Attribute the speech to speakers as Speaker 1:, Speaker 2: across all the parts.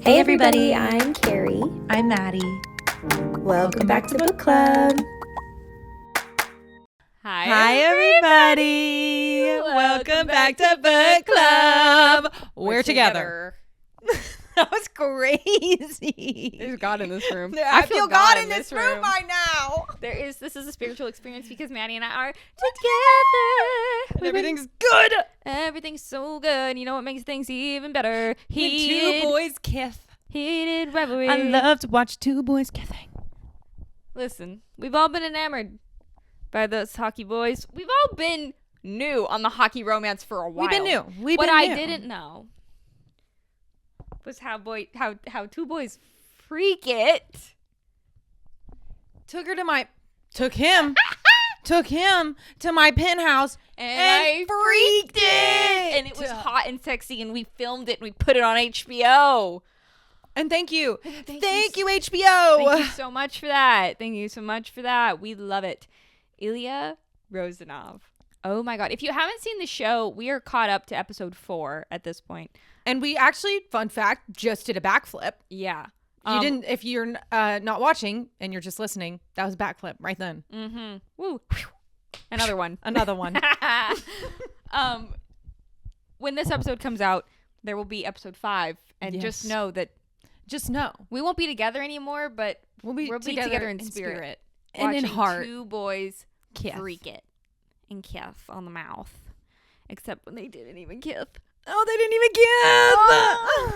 Speaker 1: Hey everybody, I'm Carrie.
Speaker 2: I'm Maddie.
Speaker 1: Welcome back to Book Club.
Speaker 2: Hi everybody. Welcome back to Book Club. We're together. That was crazy.
Speaker 3: There's God in this room.
Speaker 2: I feel God in this room by now.
Speaker 3: This is a spiritual experience because Maddie and I are together.
Speaker 2: Everything's good.
Speaker 3: Everything's so good. You know what makes things even better?
Speaker 2: When two boys kiss.
Speaker 3: Heated revelry.
Speaker 2: I love to watch two boys kissing.
Speaker 3: Listen, we've all been enamored by those hockey boys. We've all been new on the hockey romance for a while.
Speaker 2: We've been new.
Speaker 3: What I didn't know was how two boys freak it.
Speaker 2: Took him to my penthouse
Speaker 3: and I
Speaker 2: freaked it.
Speaker 3: And it was hot and sexy and we filmed it and we put it on HBO.
Speaker 2: And thank you. Thank you, HBO.
Speaker 3: Thank you so much for that. Thank you so much for that. We love it. Ilya Rozanov. Oh my God. If you haven't seen the show, we are caught up to episode 4 at this point.
Speaker 2: And we actually, fun fact, just did a backflip.
Speaker 3: Yeah.
Speaker 2: You didn't, if you're not watching and you're just listening, that was a backflip right then.
Speaker 3: Mm-hmm. Woo. Another one.
Speaker 2: Another one.
Speaker 3: When this episode comes out, there will be episode 5. And
Speaker 2: Yes.
Speaker 3: just know we won't be together anymore, but
Speaker 2: we'll be
Speaker 3: together in spirit.
Speaker 2: And in heart.
Speaker 3: Two boys
Speaker 2: Kiss.
Speaker 3: freak it and kiss on the mouth. Except when they didn't even kiss.
Speaker 2: Oh, they didn't even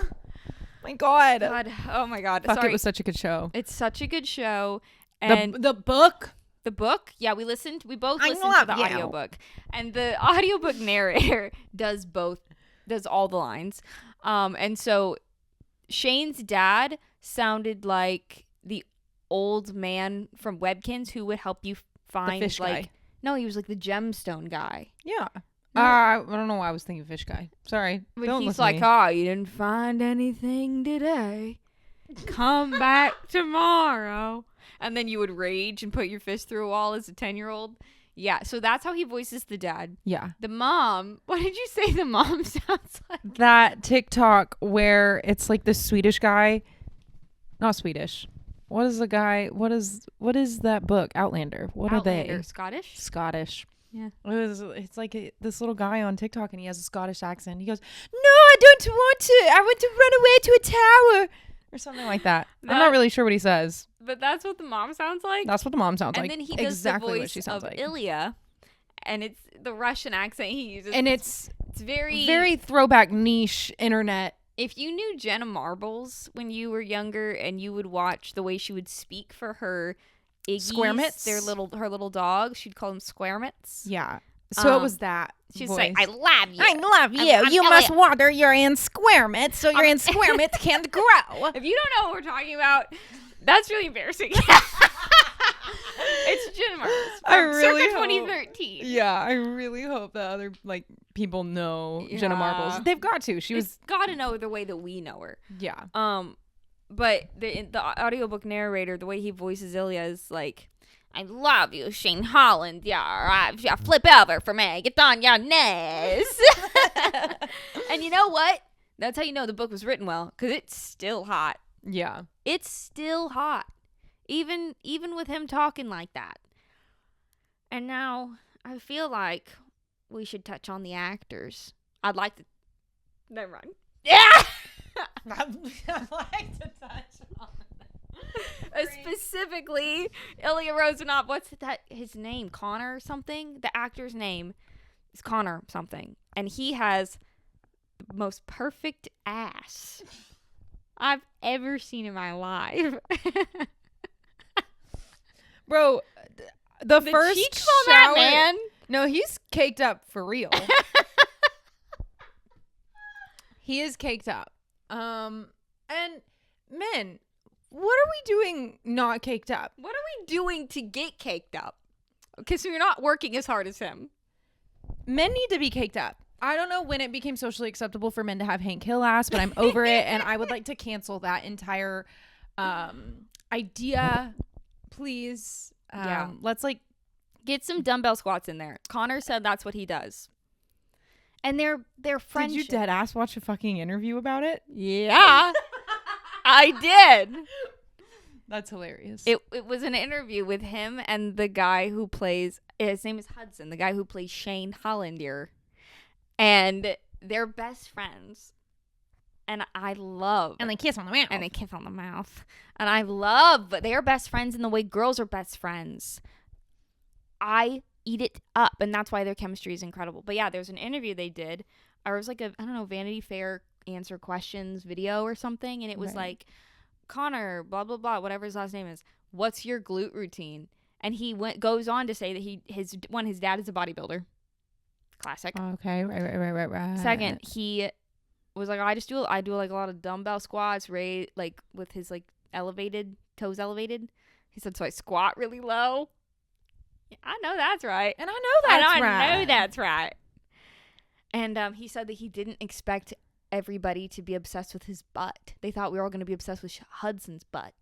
Speaker 2: give. My God.
Speaker 3: Oh my God.
Speaker 2: Fuck,
Speaker 3: Sorry.
Speaker 2: it was such a good show.
Speaker 3: It's such a good show. And
Speaker 2: The book.
Speaker 3: the book, yeah, we both
Speaker 2: I
Speaker 3: listened to
Speaker 2: love
Speaker 3: the
Speaker 2: you.
Speaker 3: audiobook. And the audiobook narrator does all the lines. And so Shane's dad sounded like the old man from Webkins who would help you find
Speaker 2: fish guy.
Speaker 3: No, he was like the gemstone guy.
Speaker 2: Yeah. I don't know why I was thinking fish guy. Sorry.
Speaker 3: But
Speaker 2: Don't
Speaker 3: he's
Speaker 2: listen
Speaker 3: like,
Speaker 2: to me.
Speaker 3: oh, you didn't find anything today. Come back tomorrow. And then you would rage and put your fist through a wall as a 10-year-old. Yeah, so that's how he voices the dad.
Speaker 2: Yeah.
Speaker 3: The mom, what did you say the mom sounds like?
Speaker 2: That TikTok where it's like the Swedish guy. Not Swedish. What is that book? Outlander. What
Speaker 3: Outlander.
Speaker 2: are they?
Speaker 3: Scottish?
Speaker 2: Scottish.
Speaker 3: Yeah.
Speaker 2: It's like this little guy on TikTok and he has a Scottish accent. He goes, "No, I don't want to. I want to run away to a tower." Or something like that. I'm not really sure what he says.
Speaker 3: But that's what the mom sounds like.
Speaker 2: That's what the mom sounds like.
Speaker 3: And then he does
Speaker 2: exactly
Speaker 3: the voice
Speaker 2: what she sounds
Speaker 3: of
Speaker 2: like.
Speaker 3: Ilya. And it's the Russian accent he uses.
Speaker 2: And it's
Speaker 3: very
Speaker 2: throwback niche internet.
Speaker 3: If you knew Jenna Marbles when you were younger and you would watch the way she would speak for her Iggies,
Speaker 2: Squaremits?
Speaker 3: her little dog, she'd call them Squaremits.
Speaker 2: Yeah. So it was that.
Speaker 3: She'd
Speaker 2: voice.
Speaker 3: say, I love you.
Speaker 2: I love you.
Speaker 3: I'm
Speaker 2: You
Speaker 3: Elliot.
Speaker 2: must water your Squaremits so your Squaremits can't grow.
Speaker 3: If you don't know what we're talking about, that's really embarrassing. It's Jenna Marbles.
Speaker 2: I really
Speaker 3: circa
Speaker 2: hope-
Speaker 3: 2013.
Speaker 2: Yeah, I really hope that other people know Jenna Marbles. They've got to. She was
Speaker 3: got to know the way that we know her.
Speaker 2: yeah.
Speaker 3: But the audiobook narrator, the way he voices Ilya is like, I love you, Shane Holland. Yeah, flip over for me. Get on your knees. And you know what? That's how you know the book was written well, because it's still hot.
Speaker 2: Yeah.
Speaker 3: It's still hot. Even with him talking like that. And now I feel like we should touch on the actors. I'd like to... Never mind. Yeah!
Speaker 2: I'd like to touch on
Speaker 3: Specifically, Ilya Rozanov. What's his name? Connor something? The actor's name is Connor something. And he has the most perfect ass I've ever seen in my life.
Speaker 2: Bro, the first
Speaker 3: cheeks on
Speaker 2: shower,
Speaker 3: that man.
Speaker 2: No, he's caked up for real. He is caked up. And men, what are we doing not caked up?
Speaker 3: What are we doing to get caked up? Because we're not working as hard as him.
Speaker 2: Men need to be caked up. I don't know when it became socially acceptable for men to have Hank Hill ass, but I'm over it, and I would like to cancel that entire idea. Please.
Speaker 3: Yeah.
Speaker 2: Let's
Speaker 3: Get some dumbbell squats in there. Connor said that's what he does. And their friendship.
Speaker 2: Did you dead ass watch a fucking interview about it?
Speaker 3: Yeah. I did.
Speaker 2: That's hilarious.
Speaker 3: It was an interview with him and the guy who plays, his name is Hudson, the guy who plays Shane Hollandier. And they're best friends. And I love.
Speaker 2: And they kiss on the mouth.
Speaker 3: And they kiss on the mouth. And I love, they are best friends in the way girls are best friends. I eat it up. And that's why their chemistry is incredible. But yeah, there's an interview they did. Or it was like a, I don't know, Vanity Fair answer questions video or something. And it was like, Connor, blah, blah, blah, whatever his last name is. What's your glute routine? And he goes on to say that his dad is a bodybuilder. Classic.
Speaker 2: Okay, right.
Speaker 3: Second, he was like, I do like a lot of dumbbell squats, like with his like toes elevated. He said, so I squat really low. I know that's right.
Speaker 2: And I know that's right.
Speaker 3: I know that's right. And he said that he didn't expect everybody to be obsessed with his butt. They thought we were all going to be obsessed with Hudson's butt.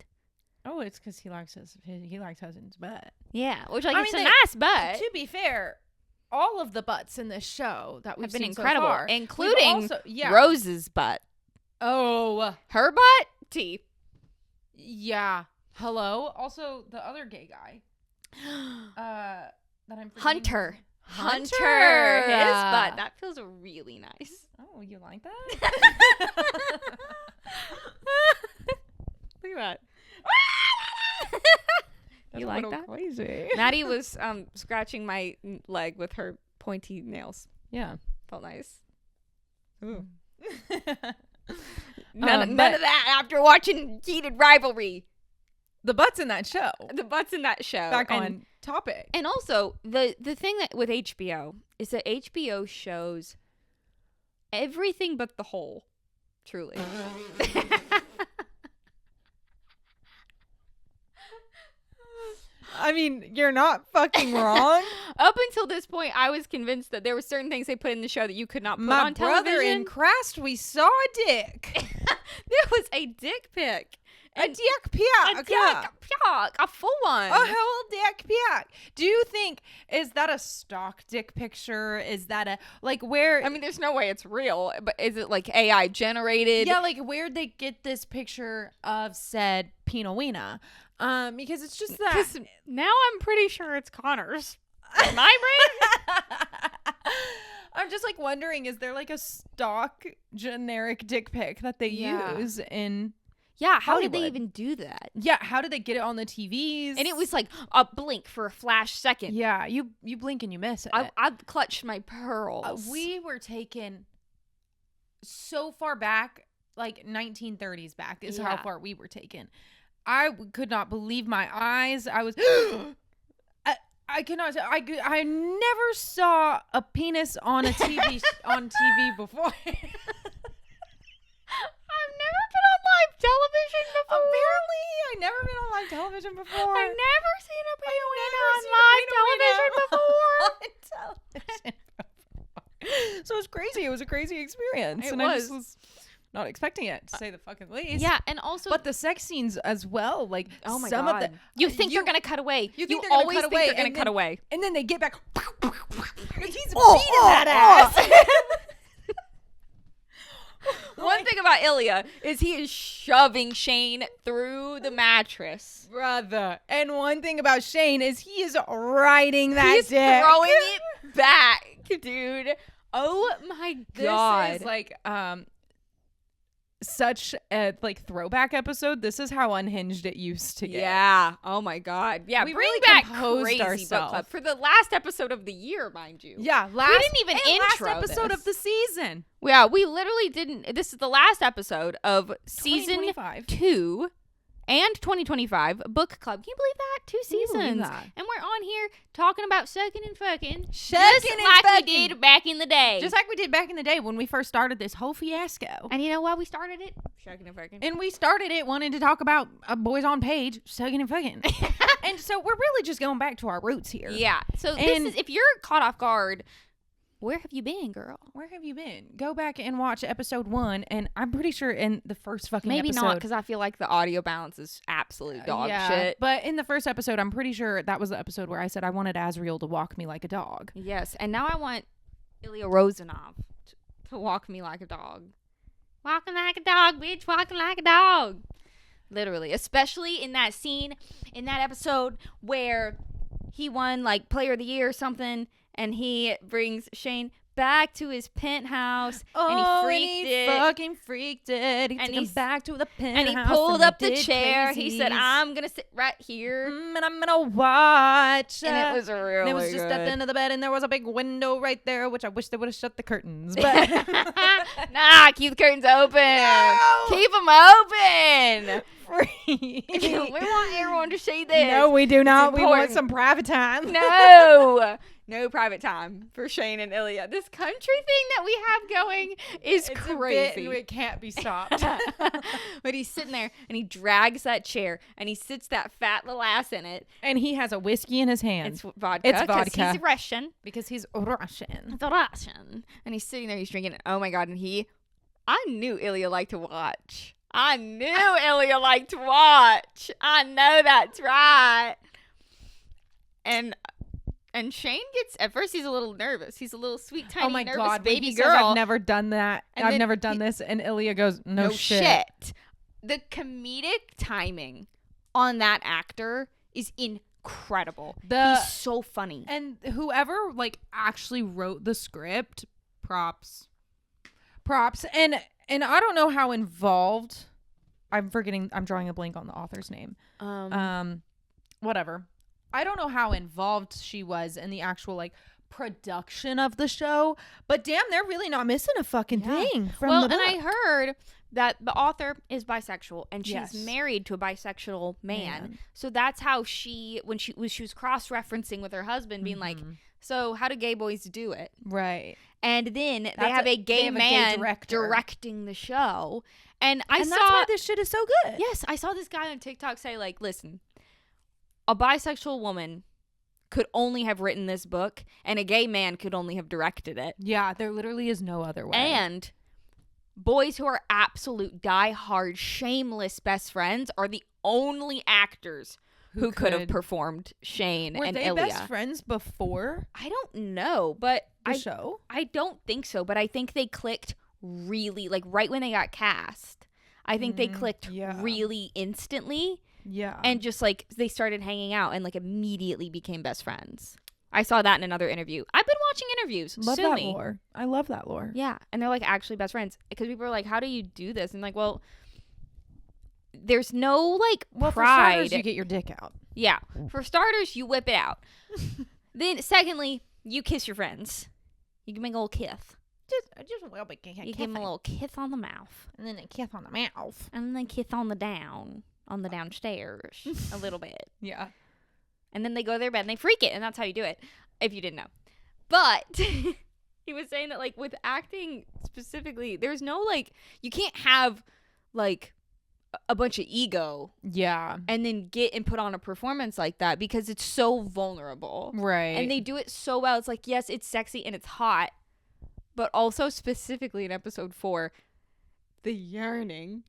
Speaker 2: Oh, it's because he likes Hudson's butt.
Speaker 3: Yeah, which like it's a nice butt.
Speaker 2: To be fair, all of the butts in this show that we've
Speaker 3: have been
Speaker 2: seen
Speaker 3: incredible,
Speaker 2: so far,
Speaker 3: including Rose's butt.
Speaker 2: Oh,
Speaker 3: her butt, teeth.
Speaker 2: Yeah. Hello. Also, the other gay guy. That I'm
Speaker 3: Hunter. His butt. That feels really nice.
Speaker 2: Oh, you like that?
Speaker 3: Look at that. You like that?
Speaker 2: Crazy.
Speaker 3: Maddie was scratching my leg with her pointy nails.
Speaker 2: Yeah.
Speaker 3: Felt nice.
Speaker 2: Ooh.
Speaker 3: None of that after watching Heated Rivalry.
Speaker 2: The butts in that show.
Speaker 3: Back
Speaker 2: on topic.
Speaker 3: And also, the thing that with HBO is that HBO shows everything but the whole. Truly.
Speaker 2: I mean, you're not fucking wrong.
Speaker 3: Up until this point, I was convinced that there were certain things they put in the show that you could not put
Speaker 2: My
Speaker 3: on television.
Speaker 2: brother in Crast, we saw a dick.
Speaker 3: There was a dick pic.
Speaker 2: A dick pic.
Speaker 3: A full one.
Speaker 2: A whole dick pic. Do you think, is that a stock dick picture? Is that a, like, where?
Speaker 3: I mean, there's no way it's real, but is it like AI generated?
Speaker 2: Yeah, like, where'd they get this picture of said Pinowina? Because it's just that.
Speaker 3: Now I'm pretty sure it's Connor's. In my brain?
Speaker 2: I'm just like wondering, is there like a stock generic dick pic that they use in
Speaker 3: how
Speaker 2: Hollywood?
Speaker 3: did they even do that?
Speaker 2: Yeah, how did they get it on the TVs?
Speaker 3: And it was like a blink for a flash second.
Speaker 2: Yeah, you blink and you miss it.
Speaker 3: I clutched my pearls.
Speaker 2: We were taken so far back, like 1930s back is how far we were taken. I could not believe my eyes. I was I could not. I never saw a penis on a TV on TV before.
Speaker 3: I've never been on live television before.
Speaker 2: Apparently, I never been on live television before.
Speaker 3: I've never seen a penis on live television before.
Speaker 2: So it's crazy. It was a crazy experience. I just was not expecting it, to say the fucking least.
Speaker 3: Yeah, and also,
Speaker 2: but the sex scenes as well, like
Speaker 3: oh my
Speaker 2: some
Speaker 3: God.
Speaker 2: of the
Speaker 3: you think they're gonna cut away.
Speaker 2: You
Speaker 3: always think they're gonna cut away,
Speaker 2: and then they get back. He's beating that ass.
Speaker 3: One thing about Ilya is he is shoving Shane through the mattress,
Speaker 2: brother. And one thing about Shane is he is riding that
Speaker 3: He's
Speaker 2: dick.
Speaker 3: Throwing it back, dude. Oh my God.
Speaker 2: This is like such a like throwback episode. This is how unhinged it used to get.
Speaker 3: Yeah. Oh my God. Yeah.
Speaker 2: We
Speaker 3: bring
Speaker 2: really
Speaker 3: back
Speaker 2: composed
Speaker 3: Crazy Book
Speaker 2: ourselves.
Speaker 3: Club for the last episode of the year, mind you.
Speaker 2: Yeah.
Speaker 3: We didn't even intro
Speaker 2: last episode
Speaker 3: this.
Speaker 2: of the season.
Speaker 3: Yeah, we literally didn't. This is the last episode of season 2 and 2025 book club. Can you believe that? 2 seasons.
Speaker 2: That.
Speaker 3: And we're on here talking about sucking and fucking.
Speaker 2: Just like
Speaker 3: we did back in the day.
Speaker 2: Just like we did back in the day when we first started this whole fiasco.
Speaker 3: And you know why we started it? Sucking and fucking.
Speaker 2: And we started it wanting to talk about boys on page, sucking and fucking. And so we're really just going back to our roots here.
Speaker 3: Yeah. So this is, if you're caught off guard, where have you been, girl?
Speaker 2: Where have you been? Go back and watch episode 1, and I'm pretty sure in the first fucking
Speaker 3: Maybe
Speaker 2: episode.
Speaker 3: not, because I feel like the audio balance is absolute dog shit.
Speaker 2: But in the first episode, I'm pretty sure that was the episode where I said I wanted Azriel to walk me like a dog.
Speaker 3: Yes, and now I want Ilya Rozanov to walk me like a dog. Walking like a dog, bitch. Walking like a dog. Literally, especially in that scene, in that episode where he won like Player of the Year or something, and he brings Shane back to his penthouse, and he
Speaker 2: fucking freaked it. He
Speaker 3: And
Speaker 2: took him
Speaker 3: he's-
Speaker 2: back to the penthouse,
Speaker 3: and he pulled up
Speaker 2: they
Speaker 3: the
Speaker 2: did
Speaker 3: chair. He said,
Speaker 2: crazies.
Speaker 3: "I'm gonna sit right here,"
Speaker 2: and I'm gonna watch.
Speaker 3: and it was really
Speaker 2: And it was just at the
Speaker 3: good.
Speaker 2: end of the bed, and there was a big window right there, which I wish they would have shut the curtains. But
Speaker 3: Nah, keep the curtains open.
Speaker 2: No.
Speaker 3: Keep them open.
Speaker 2: free.
Speaker 3: We want everyone to see this.
Speaker 2: No, we do not. We want
Speaker 3: important.
Speaker 2: some private time.
Speaker 3: No private time for Shane and Ilya. This country thing that we have going is
Speaker 2: It's a bit,
Speaker 3: crazy.
Speaker 2: and it can't be stopped.
Speaker 3: But he's sitting there and he drags that chair and he sits that fat little ass in it.
Speaker 2: And he has a whiskey in his hand.
Speaker 3: It's vodka.
Speaker 2: It's
Speaker 3: 'cause
Speaker 2: vodka.
Speaker 3: He's Russian.
Speaker 2: because he's Russian.
Speaker 3: It's Russian. And he's sitting there, he's drinking it. Oh my God. And I knew Ilya liked to watch. I knew Ilya liked to watch. I know that's right. And Shane gets, at first he's a little nervous. He's a little sweet, tiny,
Speaker 2: Oh my
Speaker 3: nervous
Speaker 2: God,
Speaker 3: baby
Speaker 2: he says,
Speaker 3: girl.
Speaker 2: I've never done that.
Speaker 3: And
Speaker 2: I've
Speaker 3: then
Speaker 2: never done this. And Ilya goes, no shit.
Speaker 3: shit. The comedic timing on that actor is incredible. He's so funny.
Speaker 2: And whoever like actually wrote the script, props. And I don't know how involved. I'm drawing a blank on the author's name. Whatever. I don't know how involved she was in the actual like production of the show, but damn, they're really not missing a fucking thing from the book.
Speaker 3: And I heard that the author is bisexual and she's
Speaker 2: Yes.
Speaker 3: married to a bisexual man. So that's how she was cross-referencing with her husband, being like, so how do gay boys do it?
Speaker 2: Right.
Speaker 3: And then they
Speaker 2: That's
Speaker 3: have a gay man
Speaker 2: director.
Speaker 3: directing the show. And
Speaker 2: That's why this shit is so good.
Speaker 3: Yes, I saw this guy on TikTok say, like, listen, a bisexual woman could only have written this book, and a gay man could only have directed it.
Speaker 2: Yeah, there literally is no other way.
Speaker 3: And boys who are absolute die-hard, shameless best friends are the only actors who could have performed Shane
Speaker 2: Were
Speaker 3: and
Speaker 2: they
Speaker 3: Ilya.
Speaker 2: best friends before
Speaker 3: I don't know, but
Speaker 2: the show?
Speaker 3: I don't think so, but I think they clicked really, like, right when they got cast. I think they clicked really instantly.
Speaker 2: Yeah.
Speaker 3: And just, like, they started hanging out and, like, immediately became best friends. I saw that in another interview. I've been watching interviews.
Speaker 2: love
Speaker 3: Sue
Speaker 2: that
Speaker 3: me.
Speaker 2: lore. I love that lore.
Speaker 3: Yeah. And they're, like, actually best friends. Because people are like, how do you do this? And, like, well, there's no, like,
Speaker 2: Well, for
Speaker 3: pride.
Speaker 2: starters, you get your dick out.
Speaker 3: Yeah. For starters, you whip it out. Then, secondly, you kiss your friends. You can make a little kiss.
Speaker 2: Just a little bit.
Speaker 3: You give them a little kiss on the mouth.
Speaker 2: and then a kiss on the mouth.
Speaker 3: And then kiss on the downstairs a little bit.
Speaker 2: Yeah.
Speaker 3: And then they go to their bed and they freak it. And that's how you do it, if you didn't know. But he was saying that, like, with acting specifically, there's no, like, you can't have, like, a bunch of ego
Speaker 2: Yeah.
Speaker 3: and then get and put on a performance like that because it's so vulnerable.
Speaker 2: Right.
Speaker 3: And they do it so well. It's like, yes, it's sexy and it's hot, but also specifically in episode 4, the yearning.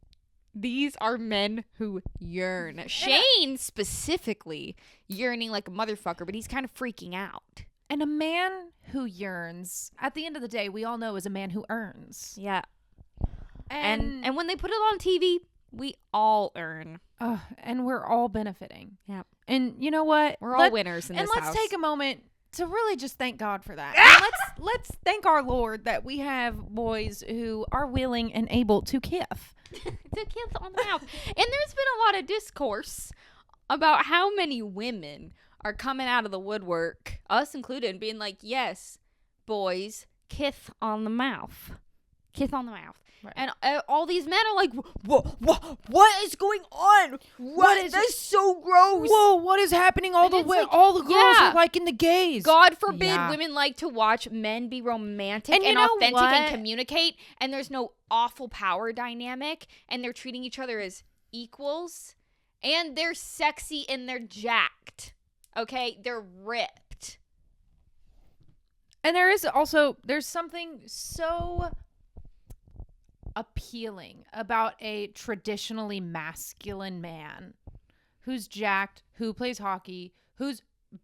Speaker 3: These are men who yearn. Shane specifically yearning like a motherfucker, but he's kind of freaking out.
Speaker 2: And a man who yearns, at the end of the day, we all know is a man who earns.
Speaker 3: Yeah.
Speaker 2: And
Speaker 3: when they put it on TV, we all earn.
Speaker 2: and we're all benefiting.
Speaker 3: Yeah.
Speaker 2: And you know what?
Speaker 3: We're all winners in this
Speaker 2: house. And let's take a moment to really just thank God for that. And let's thank our Lord that we have boys who are willing and able to kiss.
Speaker 3: To kiss on the mouth. And there's been a lot of discourse about how many women are coming out of the woodwork, us included, and being like, yes, boys, kiss on the mouth. Kiss on the mouth. Right. And all these men are like, what is going on? That's so gross.
Speaker 2: Whoa, what is happening? All the girls are liking the gays.
Speaker 3: God forbid women like to watch men be romantic and authentic and communicate, and there's no awful power dynamic, and they're treating each other as equals, and they're sexy and they're jacked. Okay? They're ripped.
Speaker 2: And there's something so appealing about a traditionally masculine man who's jacked, who plays hockey, who's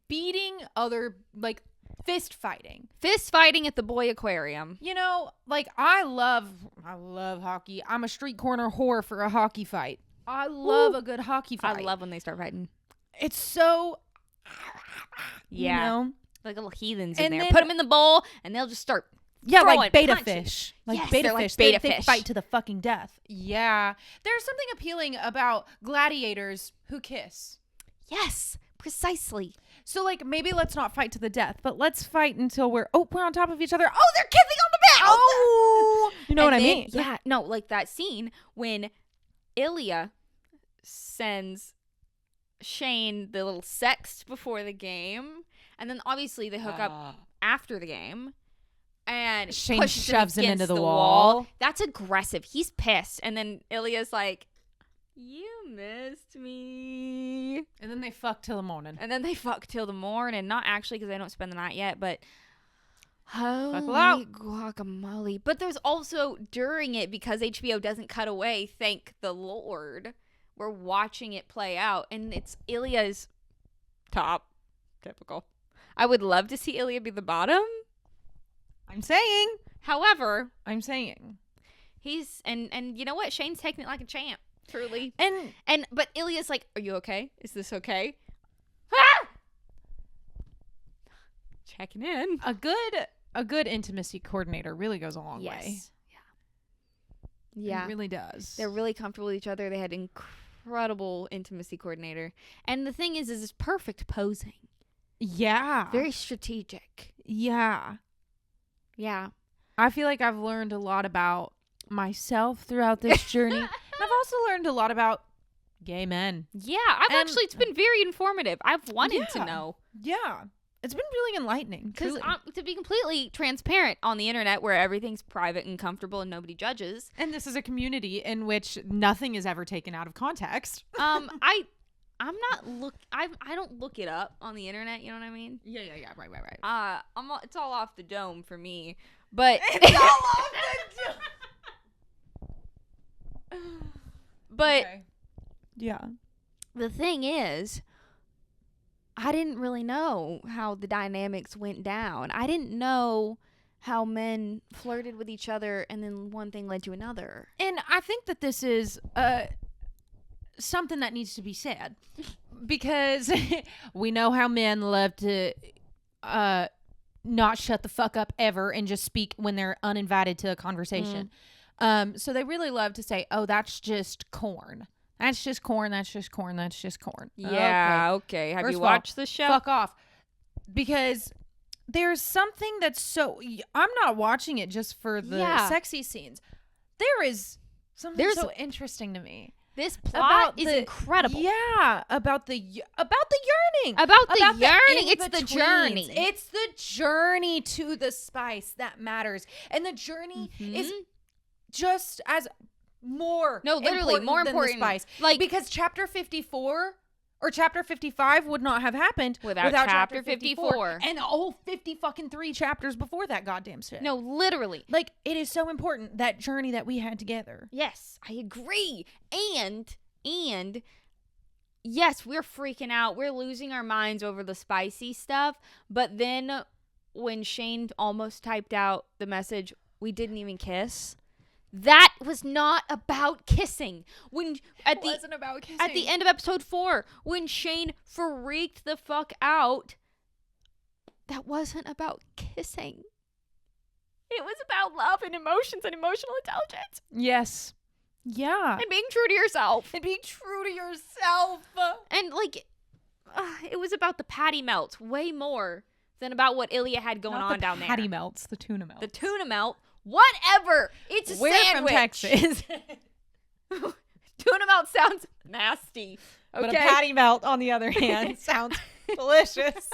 Speaker 2: beating other, like, fist fighting
Speaker 3: At the boy aquarium.
Speaker 2: You know, like, I love hockey. I'm a street corner whore for a hockey fight. I love a good hockey fight.
Speaker 3: I love when they start fighting.
Speaker 2: It's so,
Speaker 3: Yeah.
Speaker 2: you know?
Speaker 3: Like little heathens
Speaker 2: And
Speaker 3: in there.
Speaker 2: then-
Speaker 3: Put them in the bowl, and they'll just start.
Speaker 2: Yeah,
Speaker 3: throwing
Speaker 2: like beta
Speaker 3: punches.
Speaker 2: fish. Like
Speaker 3: Yes,
Speaker 2: beta
Speaker 3: they're like
Speaker 2: fish.
Speaker 3: beta
Speaker 2: They
Speaker 3: fish.
Speaker 2: fight to the fucking death. Yeah. There's something appealing about gladiators who kiss.
Speaker 3: Yes, precisely.
Speaker 2: So, like, maybe let's not fight to the death, but let's fight until we're on top of each other. Oh, they're kissing on the mouth. Oh, you know
Speaker 3: And
Speaker 2: what I
Speaker 3: then-
Speaker 2: mean?
Speaker 3: Yeah, no, like that scene when Ilya sends Shane the little sext before the game, and then obviously they hook up after the game, and
Speaker 2: Shane
Speaker 3: pushes
Speaker 2: shoves him
Speaker 3: against
Speaker 2: into the
Speaker 3: the
Speaker 2: wall.
Speaker 3: That's aggressive. He's pissed, and then Ilya's like, "You missed me,"
Speaker 2: And then they fuck till the morning.
Speaker 3: and then they fuck till the morning. Not actually, because they don't spend the night yet, but.
Speaker 2: Buckle
Speaker 3: Holy
Speaker 2: out.
Speaker 3: guacamole. But there's also during it, because HBO doesn't cut away, thank the Lord, we're watching it play out, and it's Ilya's top. Typical. I would love to see Ilya be the bottom.
Speaker 2: I'm saying.
Speaker 3: However,
Speaker 2: He's
Speaker 3: and you know what? Shane's taking it like a champ. Truly.
Speaker 2: and
Speaker 3: But Ilya's like, "Are you okay? Is this okay?" Ah! Checking in.
Speaker 2: a good intimacy coordinator really goes a long way.
Speaker 3: Yeah.
Speaker 2: It really does.
Speaker 3: They're really comfortable with each other. They had incredible intimacy coordinator. And the thing is it's perfect posing.
Speaker 2: Yeah.
Speaker 3: Very strategic.
Speaker 2: Yeah.
Speaker 3: Yeah.
Speaker 2: I feel like I've learned a lot about myself throughout this journey. And I've also learned a lot about gay men.
Speaker 3: Yeah. It's been very informative. I've wanted to
Speaker 2: Yeah.
Speaker 3: know.
Speaker 2: Yeah. It's been really enlightening.
Speaker 3: Because
Speaker 2: Truly.
Speaker 3: to be completely transparent on the internet where everything's private and comfortable and nobody judges.
Speaker 2: And this is a community in which nothing is ever taken out of context.
Speaker 3: I don't look it up on the internet, you know what I mean?
Speaker 2: Yeah. Right.
Speaker 3: It's all off the dome for me. But
Speaker 2: It's all off the
Speaker 3: but
Speaker 2: Okay. Yeah.
Speaker 3: the thing is, I didn't really know how the dynamics went down. I didn't know how men flirted with each other and then one thing led to another.
Speaker 2: And I think that this is something that needs to be said because we know how men love to not shut the fuck up ever and just speak when they're uninvited to a conversation. So they really love to say, "Oh, that's just corn. That's just corn. That's just corn. That's just corn."
Speaker 3: Yeah, okay. Have
Speaker 2: First
Speaker 3: you
Speaker 2: of all,
Speaker 3: watched the show?
Speaker 2: Fuck off. Because there's something that's so... I'm not watching it just for the sexy scenes. There is something so interesting to me.
Speaker 3: This plot is
Speaker 2: the-
Speaker 3: incredible.
Speaker 2: Yeah, about the yearning.
Speaker 3: About the yearning. It's the
Speaker 2: in-betweens.
Speaker 3: journey.
Speaker 2: It's the journey to the spice that matters. And the journey is just as more
Speaker 3: No, literally, more
Speaker 2: than
Speaker 3: important.
Speaker 2: the spice.
Speaker 3: Like-
Speaker 2: because chapter 54 or chapter 55 would not have happened
Speaker 3: Without chapter 54.
Speaker 2: and the whole 50 fucking 3 chapters before that goddamn shit.
Speaker 3: No, literally.
Speaker 2: Like, it is so important, that journey that we had together.
Speaker 3: Yes, I agree. And yes, we're freaking out. We're losing our minds over the spicy stuff. But then when Shane almost typed out the message, "We didn't even kiss," that was not about kissing. When
Speaker 2: It wasn't about kissing.
Speaker 3: at the end of episode 4, when Shane freaked the fuck out, that wasn't about kissing. It was about love and emotions and emotional intelligence
Speaker 2: Yes. Yeah.
Speaker 3: and being true to yourself.
Speaker 2: And being true to yourself.
Speaker 3: And like, it was about the patty melts way more than about what Ilya had going on down
Speaker 2: Patty
Speaker 3: there.
Speaker 2: melts, the tuna melts.
Speaker 3: The tuna melt, whatever. It's a
Speaker 2: We're
Speaker 3: sandwich.
Speaker 2: from Texas.
Speaker 3: Tuna melt sounds nasty. Okay.
Speaker 2: But a patty melt, on the other hand, sounds delicious.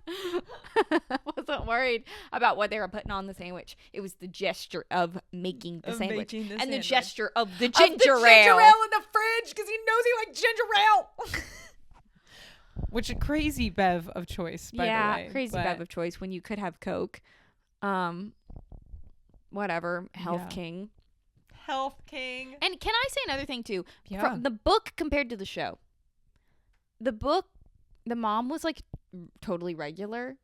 Speaker 3: I wasn't worried about what they were putting on the sandwich. It was the gesture of making the
Speaker 2: Of
Speaker 3: sandwich.
Speaker 2: making the
Speaker 3: and
Speaker 2: sandwich.
Speaker 3: the gesture of the
Speaker 2: Of
Speaker 3: ginger
Speaker 2: the
Speaker 3: ale.
Speaker 2: ginger ale in the fridge because he knows he likes ginger ale. Which a crazy bev of choice, by the way.
Speaker 3: Crazy
Speaker 2: but-
Speaker 3: bev of choice when you could have Coke. Whatever. Health
Speaker 2: Yeah.
Speaker 3: King.
Speaker 2: Health King.
Speaker 3: And can I say another thing too?
Speaker 2: Yeah.
Speaker 3: From the book compared to the show. The book, the mom was like totally regular.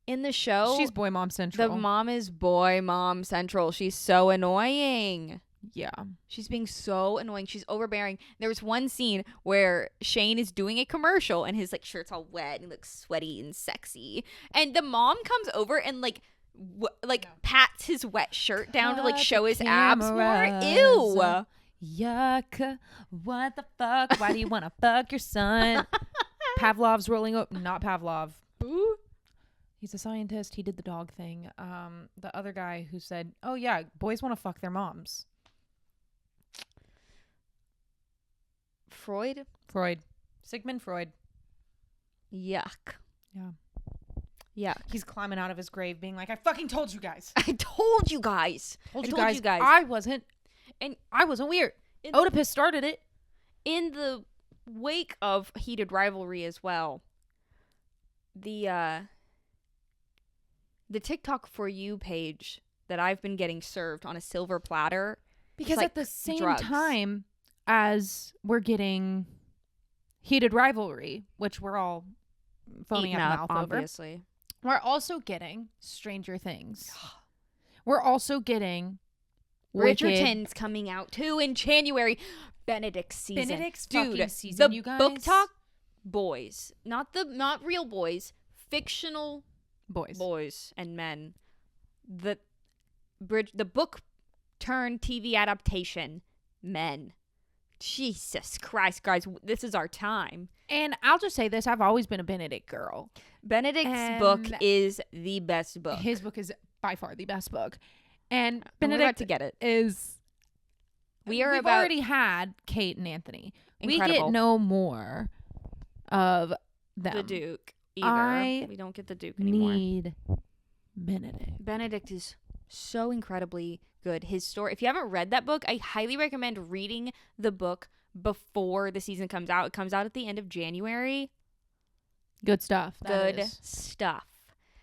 Speaker 3: In the show,
Speaker 2: She's boy mom central.
Speaker 3: the mom is boy mom central. She's so annoying.
Speaker 2: Yeah.
Speaker 3: She's being so annoying. She's overbearing. There was one scene where Shane is doing a commercial and his like shirt's all wet and he looks sweaty and sexy. And the mom comes over and like pats his wet shirt down to like show his abs more. Ew.
Speaker 2: Yuck. What the fuck? Why do you want to fuck your son? Pavlov's rolling up. Not Pavlov.
Speaker 3: Ooh.
Speaker 2: He's a scientist. He did the dog thing. The other guy who said, oh yeah, boys want to fuck their moms.
Speaker 3: Freud.
Speaker 2: Sigmund Freud.
Speaker 3: Yuck.
Speaker 2: Yeah.
Speaker 3: Yeah.
Speaker 2: He's climbing out of his grave being like, I fucking told you guys.
Speaker 3: I told you guys.
Speaker 2: I told you guys. I wasn't weird. Oedipus started it.
Speaker 3: In the wake of heated rivalry as well, the TikTok For You page that I've been getting served on a silver platter.
Speaker 2: Because
Speaker 3: like
Speaker 2: at the same
Speaker 3: drugs.
Speaker 2: time as we're getting heated rivalry, which we're all foaming
Speaker 3: Eaten
Speaker 2: at the
Speaker 3: up,
Speaker 2: mouth
Speaker 3: obviously.
Speaker 2: over, we're also getting Stranger Things. We're also getting
Speaker 3: Bridgerton's coming out too in January. Benedict's season.
Speaker 2: Benedict's
Speaker 3: Dude,
Speaker 2: fucking season,
Speaker 3: the
Speaker 2: you guys.
Speaker 3: Book Talk boys, not real boys, fictional boys and men. The book turn TV adaptation men. Jesus Christ, guys, this is our time.
Speaker 2: And I'll just say this, I've always been a Benedict girl.
Speaker 3: Benedict's book is the best book.
Speaker 2: His book is by far the best book. And
Speaker 3: Benedict
Speaker 2: Benedict
Speaker 3: to get it.
Speaker 2: is we've already had Kate and Anthony.
Speaker 3: Incredible.
Speaker 2: We get no more of them.
Speaker 3: The Duke either. We don't get the Duke anymore.
Speaker 2: Need Benedict.
Speaker 3: Benedict is so incredibly good. His story, if you haven't read that book, I highly recommend reading the book before the season comes out. It comes out at the end of January.
Speaker 2: Good stuff.
Speaker 3: Good stuff.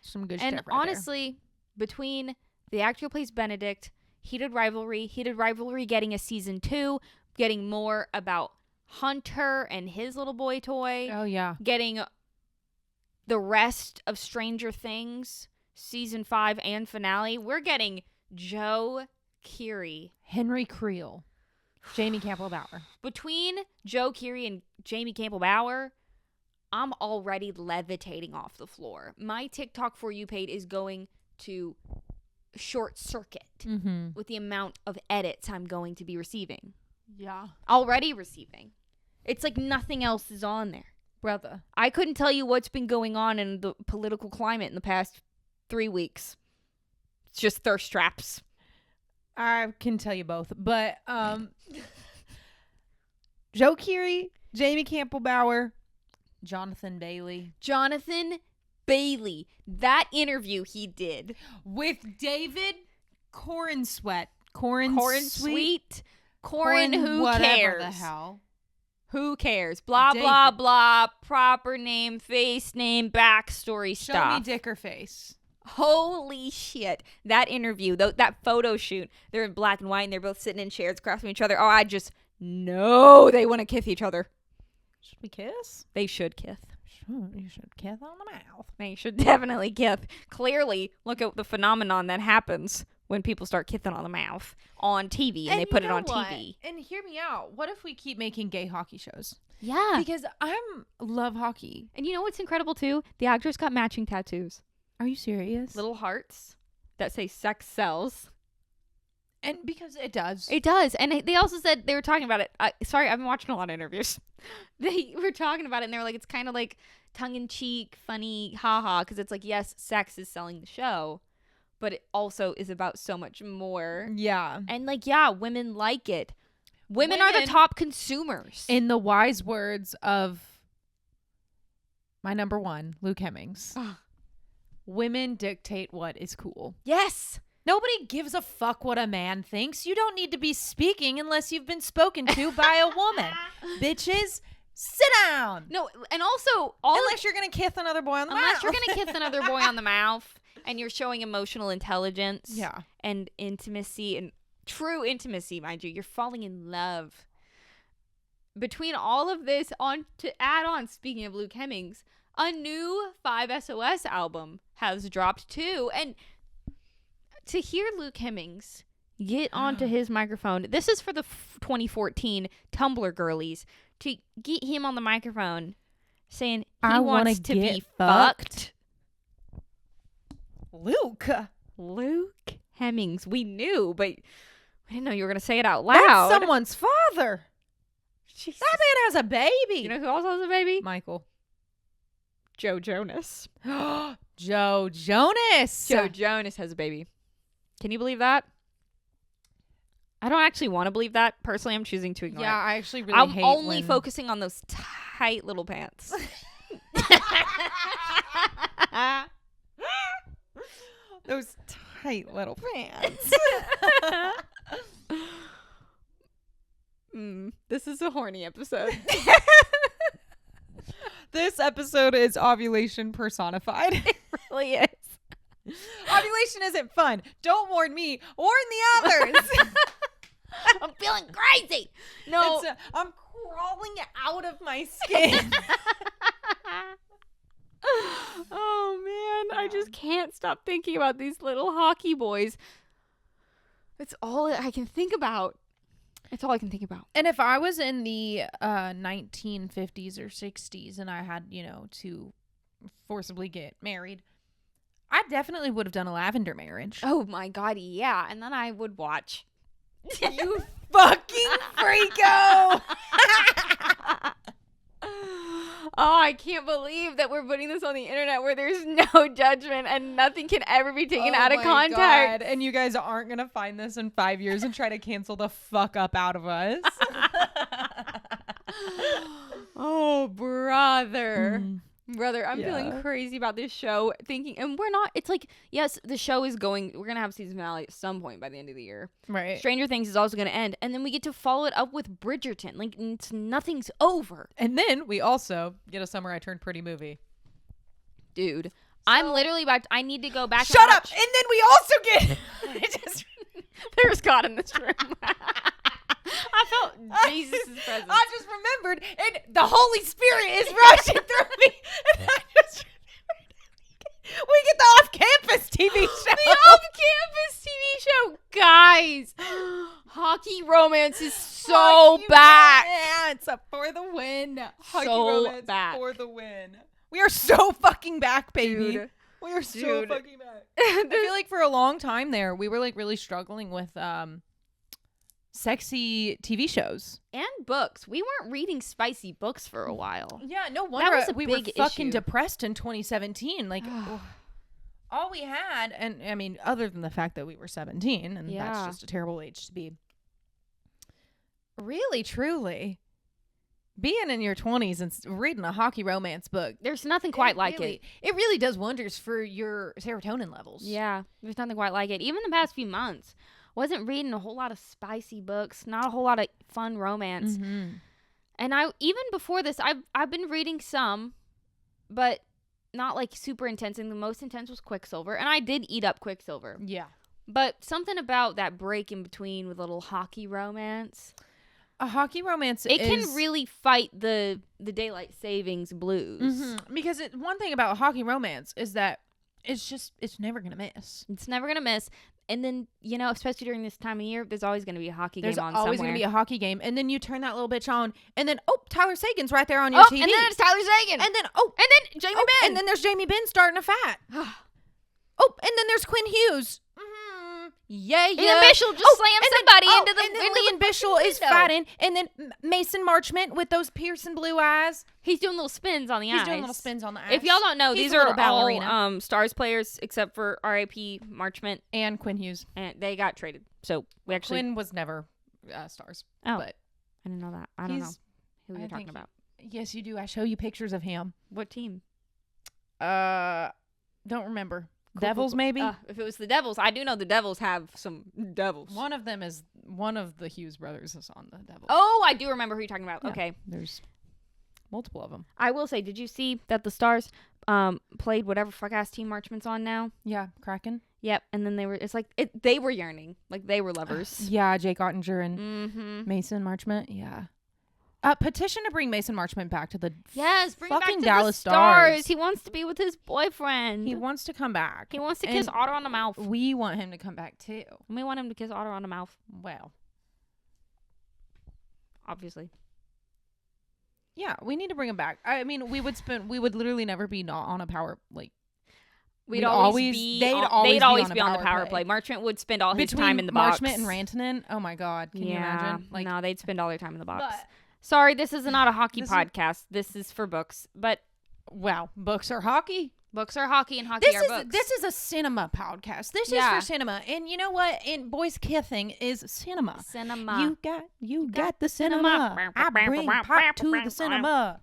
Speaker 2: Some good
Speaker 3: and
Speaker 2: stuff right
Speaker 3: honestly, between the actor who plays Benedict, Heated Rivalry getting a season 2, getting more about Hunter and his little boy toy.
Speaker 2: Oh, yeah.
Speaker 3: Getting the rest of Stranger Things, season 5 and finale. We're getting Joe Keery.
Speaker 2: Henry Creel. Jamie Campbell Bower.
Speaker 3: Between Joe Keery and Jamie Campbell Bower, I'm already levitating off the floor. My TikTok For You page is going to short circuit with the amount of edits I'm going to be receiving.
Speaker 2: Yeah.
Speaker 3: Already receiving. It's like nothing else is on there.
Speaker 2: Brother.
Speaker 3: I couldn't tell you what's been going on in the political climate in the past 3 weeks. It's just thirst traps.
Speaker 2: I can tell you both. But Joe Keery, Jamie Campbell Bower, Jonathan Bailey.
Speaker 3: That interview he did
Speaker 2: with David Cornsweet.
Speaker 3: Corn who cares?
Speaker 2: The hell?
Speaker 3: Who cares? Blah,
Speaker 2: David.
Speaker 3: blah, blah. Proper name, face name, backstory
Speaker 2: Show
Speaker 3: stuff.
Speaker 2: me dick or face.
Speaker 3: Holy shit. That interview, that photo shoot, they're in black and white and they're both sitting in chairs across from each other. Oh, I just know they want to kiss each other.
Speaker 2: Should we kiss?
Speaker 3: They should kiss.
Speaker 2: You should kiss on the mouth.
Speaker 3: They should definitely kiss. Clearly, look at the phenomenon that happens when people start kissing on the mouth on TV and they put it on TV.
Speaker 2: And hear me out. What if we keep making gay hockey shows?
Speaker 3: Yeah.
Speaker 2: Because I love hockey.
Speaker 3: And you know what's incredible too? The actors got matching tattoos.
Speaker 2: Are you serious?
Speaker 3: Little hearts that say sex sells.
Speaker 2: And because it does.
Speaker 3: It does. And they also said, they were talking about it. Sorry, I've been watching a lot of interviews. They were talking about it and they were like, it's kind of like tongue-in-cheek, funny, haha. Because it's like, yes, sex is selling the show. But it also is about so much more.
Speaker 2: Yeah.
Speaker 3: And like, yeah, women like it. Women are the top consumers.
Speaker 2: In the wise words of my number one, Luke Hemmings. Women dictate what is cool.
Speaker 3: Yes.
Speaker 2: Nobody gives a fuck what a man thinks. You don't need to be speaking unless you've been spoken to by a woman. Bitches, sit down.
Speaker 3: No, and also...
Speaker 2: unless you're going to kiss another boy on the mouth.
Speaker 3: Unless you're going to kiss another boy on the mouth and you're showing emotional intelligence.
Speaker 2: Yeah.
Speaker 3: And intimacy and true intimacy, mind you. You're falling in love. Between all of this, to add on, speaking of Luke Hemmings, a new 5SOS album has dropped too. And to hear Luke Hemmings get onto his microphone. This is for the 2014 Tumblr girlies to get him on the microphone saying he wants to be fucked.
Speaker 2: Luke
Speaker 3: Hemmings. We knew, but we didn't know you were going to say it out loud.
Speaker 2: That's someone's father.
Speaker 3: Jesus.
Speaker 2: That man has a baby.
Speaker 3: You know who also has a baby?
Speaker 2: Michael.
Speaker 3: Joe Jonas.
Speaker 2: Joe Jonas.
Speaker 3: Joe Jonas has a baby. Can you believe that? I don't actually want to believe that. Personally, I'm choosing to ignore it.
Speaker 2: I actually really
Speaker 3: I'm
Speaker 2: hate
Speaker 3: only
Speaker 2: when...
Speaker 3: focusing on those tight little pants.
Speaker 2: Those tight little pants.
Speaker 3: This is a horny episode.
Speaker 2: This episode is ovulation personified.
Speaker 3: It really is.
Speaker 2: Ovulation isn't fun. Don't warn me. Warn the others.
Speaker 3: I'm feeling crazy. No.
Speaker 2: I'm crawling out of my skin.
Speaker 3: Oh, man. I just can't stop thinking about these little hockey boys. It's all I can think about. It's all I can think about.
Speaker 2: And if I was in the 1950s or 60s and I had, to forcibly get married, I definitely would have done a lavender marriage.
Speaker 3: Oh, my God. Yeah. And then I would watch.
Speaker 2: You fucking freako.
Speaker 3: Oh, I can't believe that we're putting this on the internet where there's no judgment and nothing can ever be taken out of context.
Speaker 2: God. And you guys aren't going to find this in 5 years and try to cancel the fuck up out of us.
Speaker 3: Oh, brother. Brother, I'm
Speaker 2: Yeah.
Speaker 3: feeling crazy about this show, thinking, and we're not, it's like, yes, the show is going, we're going to have season finale at some point by the end of the year.
Speaker 2: Right.
Speaker 3: Stranger Things is also going to end, and then we get to follow it up with Bridgerton. Like, nothing's over.
Speaker 2: And then we also get a Summer I Turned Pretty movie.
Speaker 3: Dude, I'm literally about I need to go back
Speaker 2: Shut
Speaker 3: and
Speaker 2: up!
Speaker 3: watch.
Speaker 2: And then we also get...
Speaker 3: There's God in this room. I felt Jesus' presence.
Speaker 2: I just remembered, and the Holy Spirit is rushing through me. And I just remembered, we get the off-campus TV show.
Speaker 3: The off-campus TV show, guys. Hockey romance is so back.
Speaker 2: Romance for the win. Hockey
Speaker 3: So
Speaker 2: romance
Speaker 3: back.
Speaker 2: for the win. We are so fucking back, baby.
Speaker 3: Dude.
Speaker 2: We are so
Speaker 3: Dude.
Speaker 2: fucking back. I feel like for a long time there, we were like really struggling with sexy TV shows
Speaker 3: And books. We weren't reading spicy books for a while.
Speaker 2: Yeah, no wonder
Speaker 3: was a
Speaker 2: we were
Speaker 3: big
Speaker 2: fucking
Speaker 3: issue.
Speaker 2: depressed in 2017. Like, all we had, and I mean, other than the fact that we were 17, and
Speaker 3: Yeah.
Speaker 2: that's just a terrible age to be. Really, truly, being in your 20s and reading a hockey romance book.
Speaker 3: There's nothing quite like
Speaker 2: really,
Speaker 3: it.
Speaker 2: It really does wonders for your serotonin levels.
Speaker 3: Yeah, there's nothing quite like it. Even the past few months, wasn't reading a whole lot of spicy books, not a whole lot of fun romance.
Speaker 2: Mm-hmm.
Speaker 3: And I even before this, I've been reading some, but not like super intense. And the most intense was Quicksilver, and I did eat up Quicksilver.
Speaker 2: Yeah.
Speaker 3: But something about that break in between with a little hockey romance.
Speaker 2: A hockey romance
Speaker 3: It can really fight the daylight savings blues.
Speaker 2: Mm-hmm. Because one thing about hockey romance is that it's never going to miss.
Speaker 3: It's never going to miss. And then, especially during this time of year, there's always going to be a hockey game on somewhere.
Speaker 2: There's always going to be a hockey game. And then you turn that little bitch on. And then, Tyler Sagan's right there on your TV.
Speaker 3: And then it's Tyler Sagan.
Speaker 2: And then,
Speaker 3: Jamie Benn.
Speaker 2: And then there's Jamie Benn starting a fight. And then there's Quinn Hughes. Yeah.
Speaker 3: And then Bishel just slammed somebody into the
Speaker 2: And then
Speaker 3: into
Speaker 2: Leon
Speaker 3: the
Speaker 2: Bishel is
Speaker 3: window.
Speaker 2: fighting. And then Mason Marchment with those piercing blue eyes.
Speaker 3: He's doing little spins on the ice.
Speaker 2: He's doing little spins on the ice.
Speaker 3: If y'all don't know,
Speaker 2: He's
Speaker 3: these
Speaker 2: a little
Speaker 3: are
Speaker 2: ballerina.
Speaker 3: all Stars players except for R.A.P. Marchment,
Speaker 2: And Quinn Hughes.
Speaker 3: and they got traded. So we actually.
Speaker 2: Quinn was never Stars.
Speaker 3: Oh,
Speaker 2: But
Speaker 3: I didn't know that. I don't know
Speaker 2: he's-
Speaker 3: who
Speaker 2: I
Speaker 3: you're talking
Speaker 2: think
Speaker 3: about.
Speaker 2: yes, you do. I show you pictures of him.
Speaker 3: What team?
Speaker 2: Don't remember.
Speaker 3: Cool,
Speaker 2: Devils,
Speaker 3: cool.
Speaker 2: maybe?
Speaker 3: If it was the Devils, I do know the Devils have some Devils.
Speaker 2: One of them is one of the Hughes brothers is on the Devils.
Speaker 3: Oh, I do remember who you're talking about.
Speaker 2: Yeah.
Speaker 3: Okay.
Speaker 2: There's multiple of them.
Speaker 3: I will say, did you see that the Stars played whatever fuck ass team Marchment's on now?
Speaker 2: Yeah, Kraken.
Speaker 3: Yep. And then they were yearning. Like they were lovers.
Speaker 2: Yeah, Jake Ottinger and
Speaker 3: Mm-hmm.
Speaker 2: Mason Marchment. Yeah. Petition to bring Mason Marchment back to the
Speaker 3: bring him back
Speaker 2: fucking
Speaker 3: to
Speaker 2: Dallas
Speaker 3: the stars.
Speaker 2: Stars.
Speaker 3: He wants to be with his boyfriend.
Speaker 2: He wants to come back.
Speaker 3: He wants to kiss
Speaker 2: And
Speaker 3: Otter on the mouth.
Speaker 2: We want him to come back too.
Speaker 3: We want him to kiss Otter on the mouth.
Speaker 2: Well,
Speaker 3: Obviously.
Speaker 2: yeah, we need to bring him back. I mean, we would literally never be not on a power like.
Speaker 3: They'd always be on the power play. Marchment would spend all his time in the box.
Speaker 2: Marchment and Rantanen, oh my God, can you imagine? Like,
Speaker 3: no, they'd spend all their time in the box.
Speaker 2: But,
Speaker 3: Sorry, this is not a hockey podcast. This is for books. But
Speaker 2: wow, books are hockey.
Speaker 3: Books are hockey and hockey are books.
Speaker 2: This is a cinema podcast. This is for cinema. And you know what? And boys kissing is cinema.
Speaker 3: Cinema.
Speaker 2: You got the cinema. I bring pop to the cinema.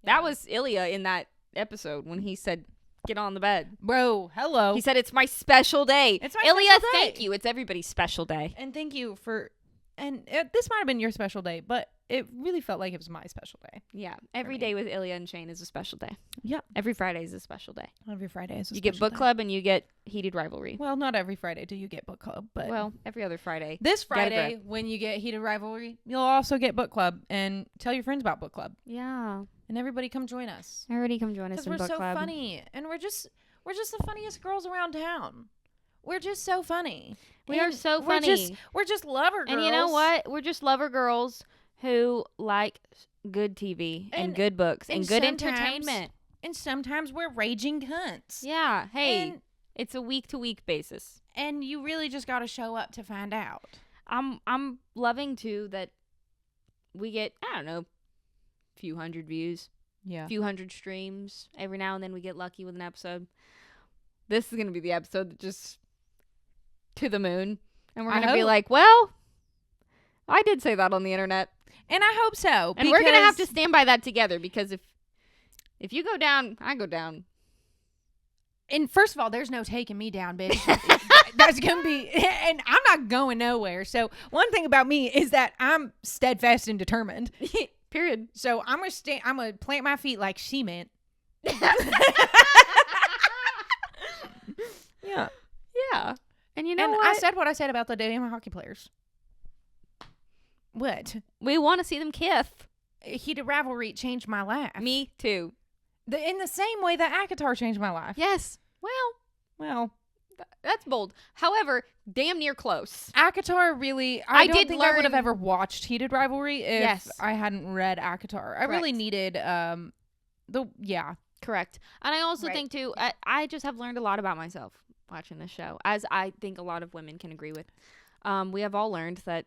Speaker 3: That was Ilya in that episode when he said, "Get on the bed."
Speaker 2: Bro, hello.
Speaker 3: He said, "It's my special day."
Speaker 2: It's my
Speaker 3: Ilya,
Speaker 2: special day.
Speaker 3: thank you. It's everybody's special day.
Speaker 2: And thank you for, this might have been your special day, but it really felt like it was my special day.
Speaker 3: Yeah. Every day with Ilya and Shane is a special day.
Speaker 2: Yeah.
Speaker 3: Every Friday is a special day.
Speaker 2: Every Friday is a
Speaker 3: You
Speaker 2: special
Speaker 3: get book
Speaker 2: day.
Speaker 3: club and you get heated rivalry.
Speaker 2: Well, not every Friday do you get book club, but
Speaker 3: Every other Friday.
Speaker 2: this Friday when you get heated rivalry, you'll also get book club, and tell your friends about book club,
Speaker 3: Yeah.
Speaker 2: and everybody come join us
Speaker 3: Everybody come join us
Speaker 2: because
Speaker 3: in
Speaker 2: we're
Speaker 3: book
Speaker 2: so
Speaker 3: club.
Speaker 2: funny, and we're just the funniest girls around town. We're just so funny.
Speaker 3: We are
Speaker 2: And
Speaker 3: so funny.
Speaker 2: We're just lover girls.
Speaker 3: And you know what? We're just lover girls who like good TV and good books and good
Speaker 2: sometimes-
Speaker 3: entertainment.
Speaker 2: And sometimes we're raging cunts.
Speaker 3: Yeah. Hey,
Speaker 2: And,
Speaker 3: it's a week to week basis.
Speaker 2: and you really just got to show up to find out.
Speaker 3: I'm loving too that we get, I don't know, a few hundred views,
Speaker 2: Yeah.
Speaker 3: a few hundred streams. Every now and then we get lucky with an episode. This is going to be the episode that just to the moon. And we're
Speaker 2: I
Speaker 3: going to be
Speaker 2: hope.
Speaker 3: like, well, I did say that on the internet.
Speaker 2: And I hope so.
Speaker 3: And we're going to have to
Speaker 2: because-
Speaker 3: stand by that together because if you go down, I go down.
Speaker 2: And first of all, there's no taking me down, bitch. That's going to be, and I'm not going nowhere. So one thing about me is that I'm steadfast and determined.
Speaker 3: Period.
Speaker 2: So I'm going to plant my feet like she meant. Yeah.
Speaker 3: Yeah. And you know
Speaker 2: And
Speaker 3: what?
Speaker 2: I said what I said about the damn hockey players. What?
Speaker 3: we want to see them kiss.
Speaker 2: Heated rivalry changed my life.
Speaker 3: Me too.
Speaker 2: In the same way that Akatar changed my life.
Speaker 3: Yes. Well, that's bold. However, damn near close.
Speaker 2: Akatar really, I don't
Speaker 3: did
Speaker 2: think I would have
Speaker 3: learn-
Speaker 2: ever watched Heated Rivalry if
Speaker 3: Yes.
Speaker 2: I hadn't read Akatar. I really
Speaker 3: Correct.
Speaker 2: needed
Speaker 3: Correct. And I also
Speaker 2: Right.
Speaker 3: think too, I just have learned a lot about myself watching this show, as I think a lot of women can agree with. We have all learned that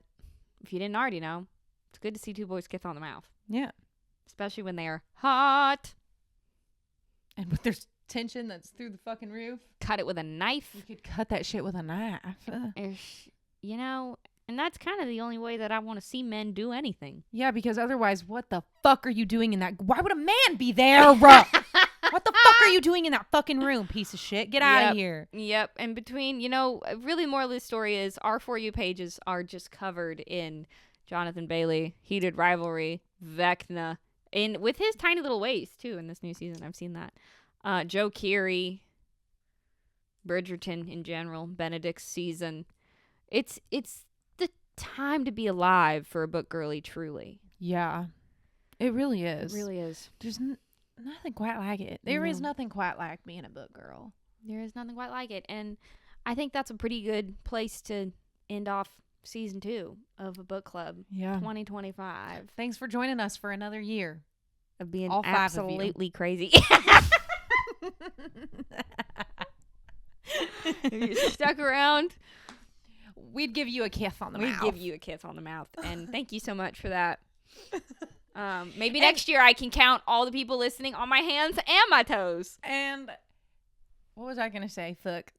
Speaker 3: if you didn't already know, it's good to see two boys kiss on the mouth,
Speaker 2: Yeah.
Speaker 3: especially when they are hot.
Speaker 2: And with there's tension that's through the fucking roof,
Speaker 3: Cut it with a knife.
Speaker 2: you could cut that shit with a knife.
Speaker 3: You know, and that's kind of the only way that I want to see men do anything.
Speaker 2: Yeah, because otherwise, what the fuck are you doing in that? Why would a man be there? What the fuck are you doing in that fucking room, piece of shit? Get out
Speaker 3: Yep.
Speaker 2: of here.
Speaker 3: Yep. And between, really moral of the story is our For You pages are just covered in Jonathan Bailey, heated rivalry, Vecna, with his tiny little ways too in this new season. I've seen that. Joe Keery, Bridgerton in general, Benedict's season. It's the time to be alive for a book girly, truly.
Speaker 2: Yeah, it really is.
Speaker 3: It really is.
Speaker 2: There's nothing quite like it. There is
Speaker 3: No.
Speaker 2: nothing quite like being a book girl.
Speaker 3: There is nothing quite like it. And I think that's a pretty good place to end off season 2 of a book club.
Speaker 2: Yeah.
Speaker 3: 2025
Speaker 2: Thanks for joining us for another year.
Speaker 3: of being
Speaker 2: All 5 of you.
Speaker 3: absolutely crazy. If you stuck around,
Speaker 2: We'd give you a kiss on the
Speaker 3: we
Speaker 2: mouth.
Speaker 3: give you a kiss on the mouth. And thank you so much for that. Maybe next year I can count all the people listening on my hands and my toes.
Speaker 2: And what was I going to say? Fuck.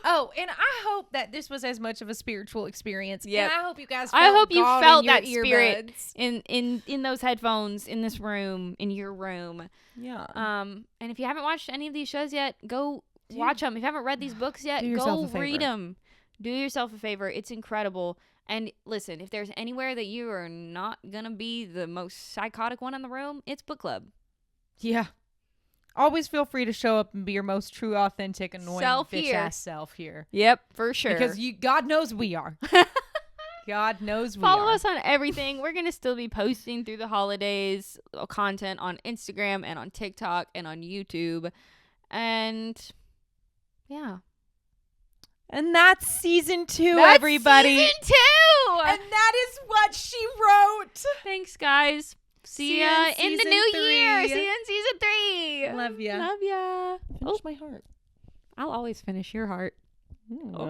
Speaker 2: Oh, and I hope that this was as much of a spiritual experience.
Speaker 3: Yep.
Speaker 2: And I hope you guys
Speaker 3: I
Speaker 2: felt
Speaker 3: hope you
Speaker 2: God
Speaker 3: felt
Speaker 2: in your
Speaker 3: that spirit
Speaker 2: earbuds.
Speaker 3: in those headphones, in this room, in your room.
Speaker 2: Yeah.
Speaker 3: And if you haven't watched any of these shows yet, go watch them. If you haven't read these books yet,
Speaker 2: Do yourself
Speaker 3: go
Speaker 2: a favor.
Speaker 3: read them. Do yourself a favor. It's incredible. And listen, if there's anywhere that you are not gonna be the most psychotic one in the room, it's book club.
Speaker 2: Yeah. Always feel free to show up and be your most true, authentic, annoying
Speaker 3: Self
Speaker 2: bitch
Speaker 3: here.
Speaker 2: ass self here.
Speaker 3: Yep, for sure.
Speaker 2: Because God knows we are. God knows we
Speaker 3: Follow
Speaker 2: are.
Speaker 3: us on everything. We're going to still be posting through the holidays content on Instagram and on TikTok and on YouTube. And yeah.
Speaker 2: And that's season 2,
Speaker 3: That's
Speaker 2: everybody.
Speaker 3: Season 2!
Speaker 2: And that is what she wrote.
Speaker 3: Thanks, guys. See ya
Speaker 2: ya
Speaker 3: in the
Speaker 2: season
Speaker 3: new
Speaker 2: 3.
Speaker 3: year. See ya in season 3.
Speaker 2: Love ya.
Speaker 3: Love ya.
Speaker 2: Finish my heart.
Speaker 3: I'll always finish your heart.
Speaker 2: Oh.